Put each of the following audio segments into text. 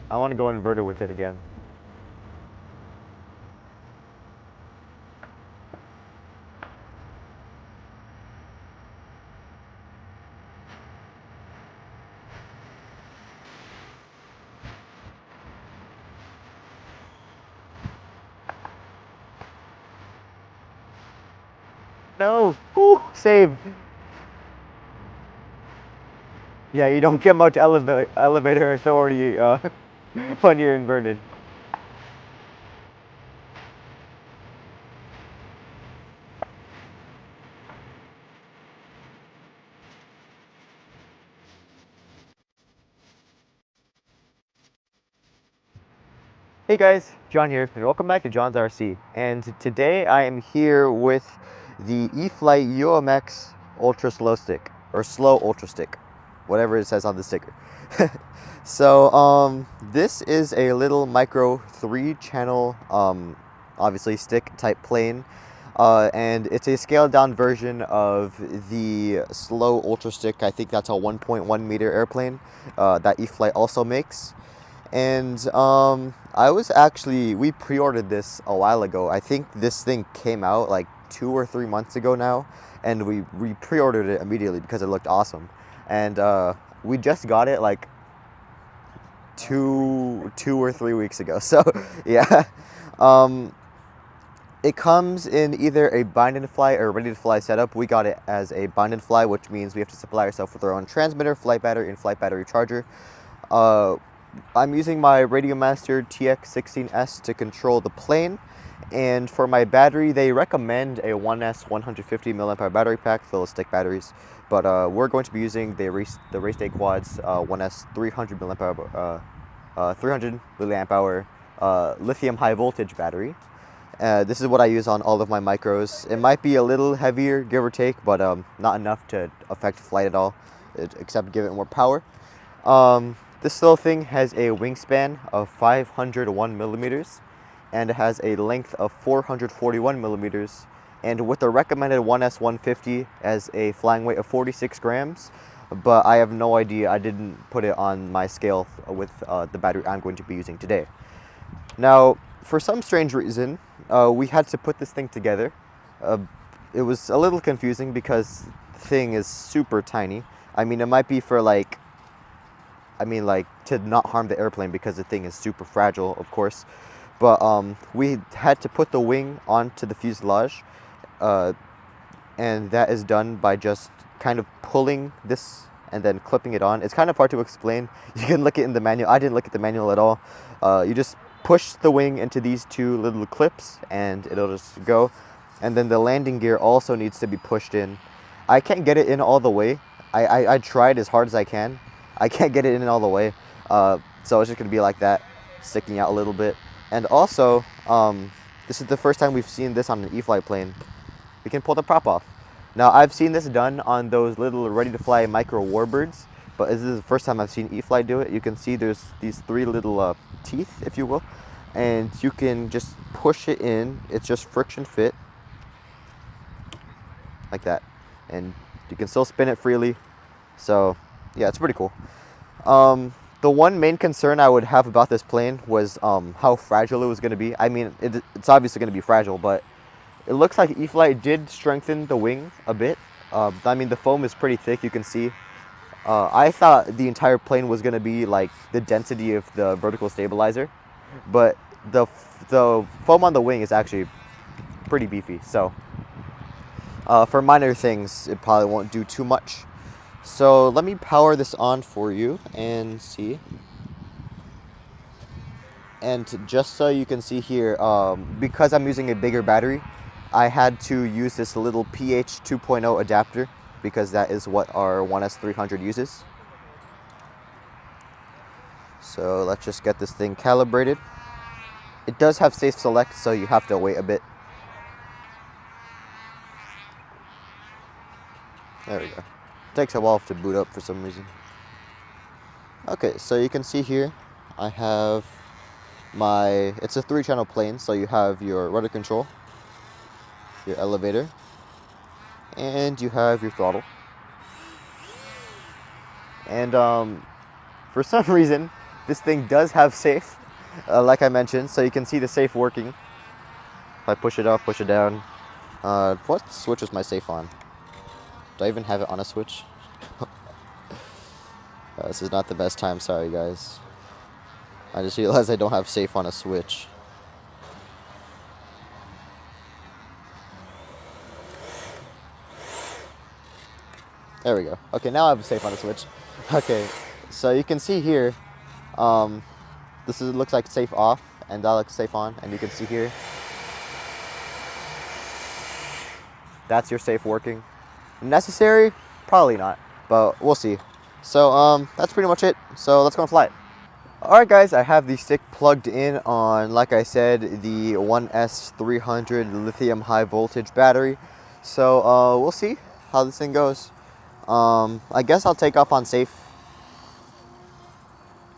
I want to go inverter with it again. No! Woo! Save! Yeah, you don't get much elevator authority when you're inverted. Hey guys, John here, and welcome back to John's RC. And today I am here with the E-Flite Umx Ultra Slow Stick, or Slow Ultra Stick, whatever it says on the sticker. So this is a little micro 3-channel, obviously stick type plane, and it's a scaled down version of the Slow Ultra Stick. I think that's a 1.1 meter airplane that E-Flite also makes. And we pre-ordered this a while ago. I think this thing came out like 2 or 3 months ago now, and we pre-ordered it immediately because it looked awesome. And we just got it like two or 3 weeks ago. So yeah, it comes in either a bind and fly or ready to fly setup. We got it as a bind and fly, which means we have to supply ourselves with our own transmitter, flight battery, and flight battery charger. I'm using my Radiomaster TX16S to control the plane, and for my battery they recommend a 1S 150 mAh battery pack full of stick batteries, but we're going to be using the race day quads 1S 300 milliamp hour lithium high voltage battery. This is what I use on all of my micros. It might be a little heavier, give or take, but not enough to affect flight at all, except give it more power. This little thing has a wingspan of 501 millimeters, and it has a length of 441 millimeters, and with the recommended 1S 150 as a flying weight of 46 grams, but I have no idea, I didn't put it on my scale with the battery I'm going to be using today. Now, for some strange reason, we had to put this thing together. It was a little confusing because the thing is super tiny. I mean, it might be for like to not harm the airplane because the thing is super fragile, of course. But we had to put the wing onto the fuselage, and that is done by just kind of pulling this and then clipping it on. It's kind of hard to explain. You can look it in the manual. I didn't look at the manual at all. You just push the wing into these 2 little clips and it'll just go. And then the landing gear also needs to be pushed in. I can't get it in all the way. I tried as hard as I can. I can't get it in all the way, so it's just going to be like that, sticking out a little bit. And also, this is the first time we've seen this on an E-Flite plane. We can pull the prop off. Now, I've seen this done on those little ready-to-fly micro warbirds, but this is the first time I've seen E-Flite do it. You can see there's these 3 little teeth, if you will, and you can just push it in. It's just friction fit, like that, and you can still spin it freely. So yeah, it's pretty cool. The one main concern I would have about this plane was how fragile it was going to be. I mean, it's obviously going to be fragile, but it looks like E-Flite did strengthen the wing a bit. I mean, the foam is pretty thick, you can see. I thought the entire plane was going to be like the density of the vertical stabilizer, but the foam on the wing is actually pretty beefy. So for minor things, it probably won't do too much. So let me power this on for you and see. And just so you can see here, because I'm using a bigger battery, I had to use this little PH 2.0 adapter because that is what our 1S 300 uses. So let's just get this thing calibrated. It does have safe select, so you have to wait a bit. There we go. Takes a while to boot up for some reason. Okay, so you can see here I have it's a 3-channel plane, so you have your rudder control, your elevator, and you have your throttle. And for some reason This thing does have safe, like I mentioned, so you can see the safe working. If I push it up, push it down. What switch is my safe on? Do I even have it on a switch? This is not the best time, sorry guys. I just realized I don't have safe on a switch. There we go. Okay, now I have safe on a switch. Okay, so you can see here, this looks like safe off, and that looks safe on, and you can see here, that's your safe working. Necessary? Probably not, but we'll see. So that's pretty much it. So let's go and fly it. Alright guys, I have the stick plugged in on, like I said, the 1S300 lithium high voltage battery. So we'll see how this thing goes. I guess I'll take off on safe.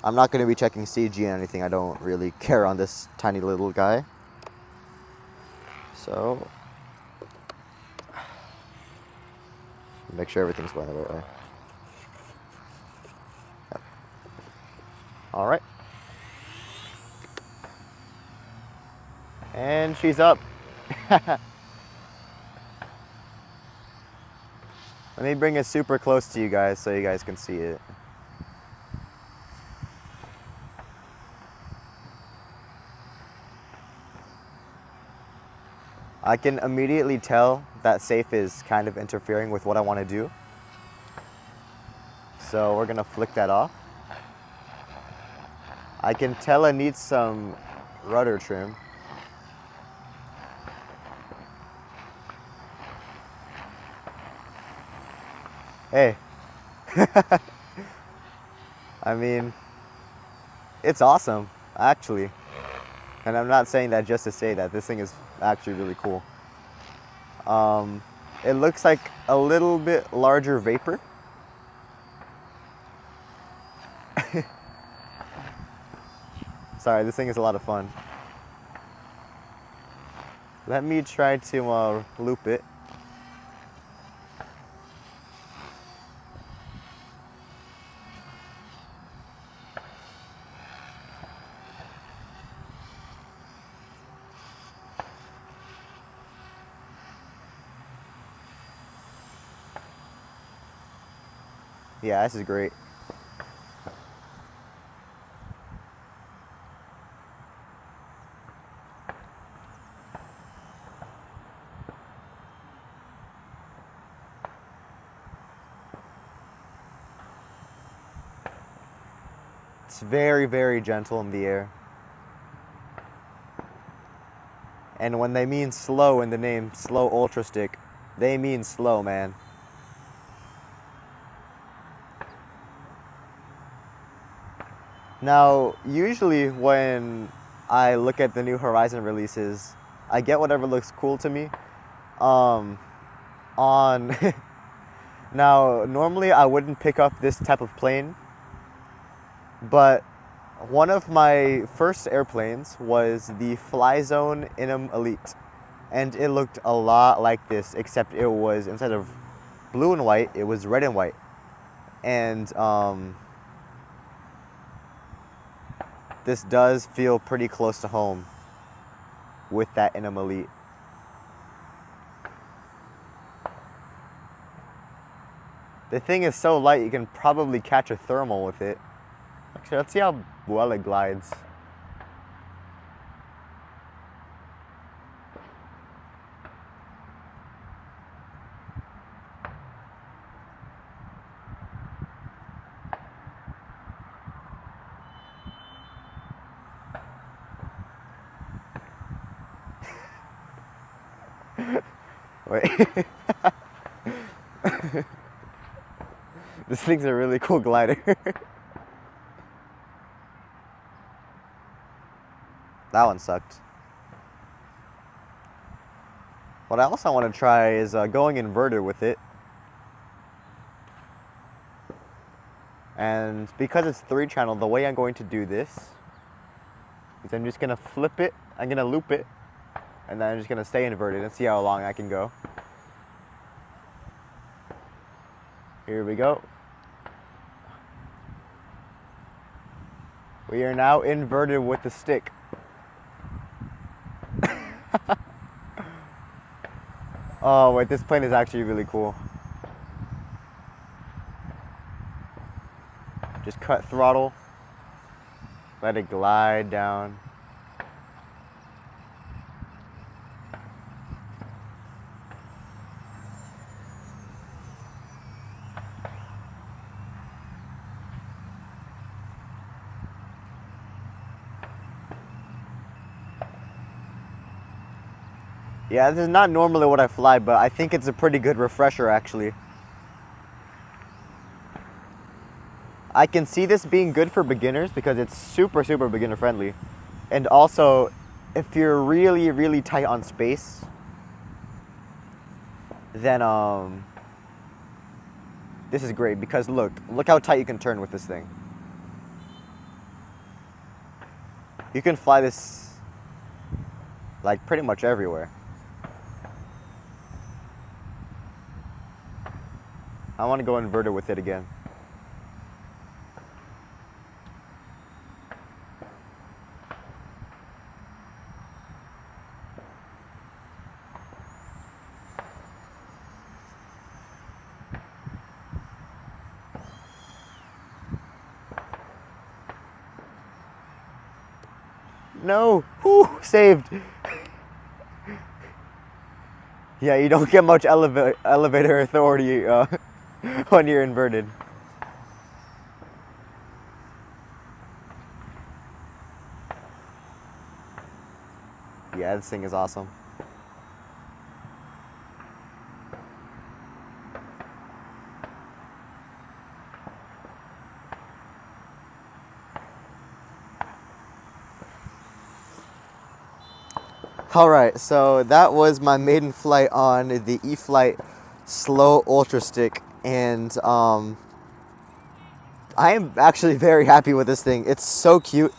I'm not going to be checking CG and anything. I don't really care on this tiny little guy. So make sure everything's going the right way. Yep. All right. And she's up. Let me bring it super close to you guys so you guys can see it. I can immediately tell that safe is kind of interfering with what I want to do. So we're gonna flick that off. I can tell it needs some rudder trim. Hey. I mean, it's awesome, actually. And I'm not saying that just to say that. This thing is actually really cool. It looks like a little bit larger vapor. Sorry, this thing is a lot of fun. Let me try to loop it. Yeah, this is great. It's very, very gentle in the air. And when they mean slow in the name Slow Ultra Stick, they mean slow, man. Now, usually when I look at the new Horizon releases, I get whatever looks cool to me. Now, normally I wouldn't pick up this type of plane, but one of my first airplanes was the Flyzone Inum Elite, and it looked a lot like this, except it was, instead of blue and white, it was red and white. And this does feel pretty close to home with that Inum Elite. The thing is so light you can probably catch a thermal with it. Actually, let's see how well it glides. Wait. This thing's a really cool glider. That one sucked. What I also want to try is going inverted with it. And because it's 3-channel, the way I'm going to do this is I'm just going to flip it, I'm going to loop it, and then I'm just going to stay inverted and see how long I can go. Here we go. We are now inverted with the stick. Oh wait, this plane is actually really cool. Just cut throttle, let it glide down. Yeah, this is not normally what I fly, but I think it's a pretty good refresher actually. I can see this being good for beginners because it's super beginner friendly. And also, if you're really tight on space, then this is great because look how tight you can turn with this thing. You can fly this like pretty much everywhere. I want to go inverted with it again. No! Whew, saved! Yeah, you don't get much elevator authority when you're inverted. Yeah, this thing is awesome. Alright, so that was my maiden flight on the E-Flite Slow Ultra Stick, and I am actually very happy with this thing. It's so cute.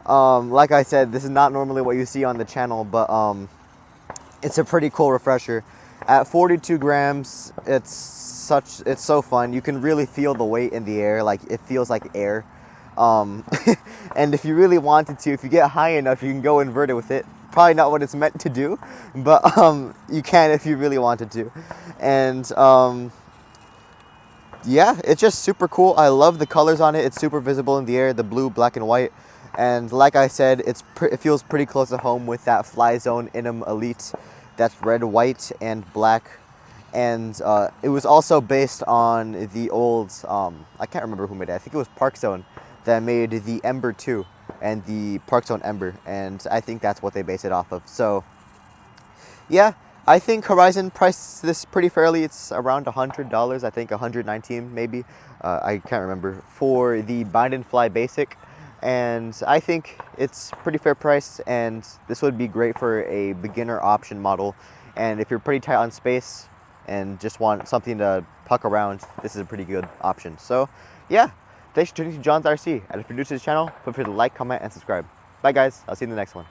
Like I said, this is not normally what you see on the channel, but it's a pretty cool refresher. At 42 grams, it's so fun. You can really feel the weight in the air, like it feels like air. And if you really wanted to, if you get high enough, you can go inverted with it. Probably not what it's meant to do, but you can if you really wanted to. And yeah, it's just super cool. I love the colors on it. It's super visible in the air, the blue, black, and white. And like I said, it feels pretty close to home with that Fly Zone Inum Elite. That's red, white, and black. And it was also based on the old, I can't remember who made it. I think it was Park Zone that made the Ember 2 and the Park Zone Ember. And I think that's what they base it off of. So yeah, I think Horizon priced this pretty fairly. It's around $100, I think $119 maybe. I can't remember, for the Bind and Fly Basic. And I think it's pretty fair price, and this would be great for a beginner option model. And if you're pretty tight on space and just want something to puck around, this is a pretty good option. So yeah, thanks for tuning to John's RC. And if you're new to this channel, feel free to like, comment, and subscribe. Bye guys, I'll see you in the next one.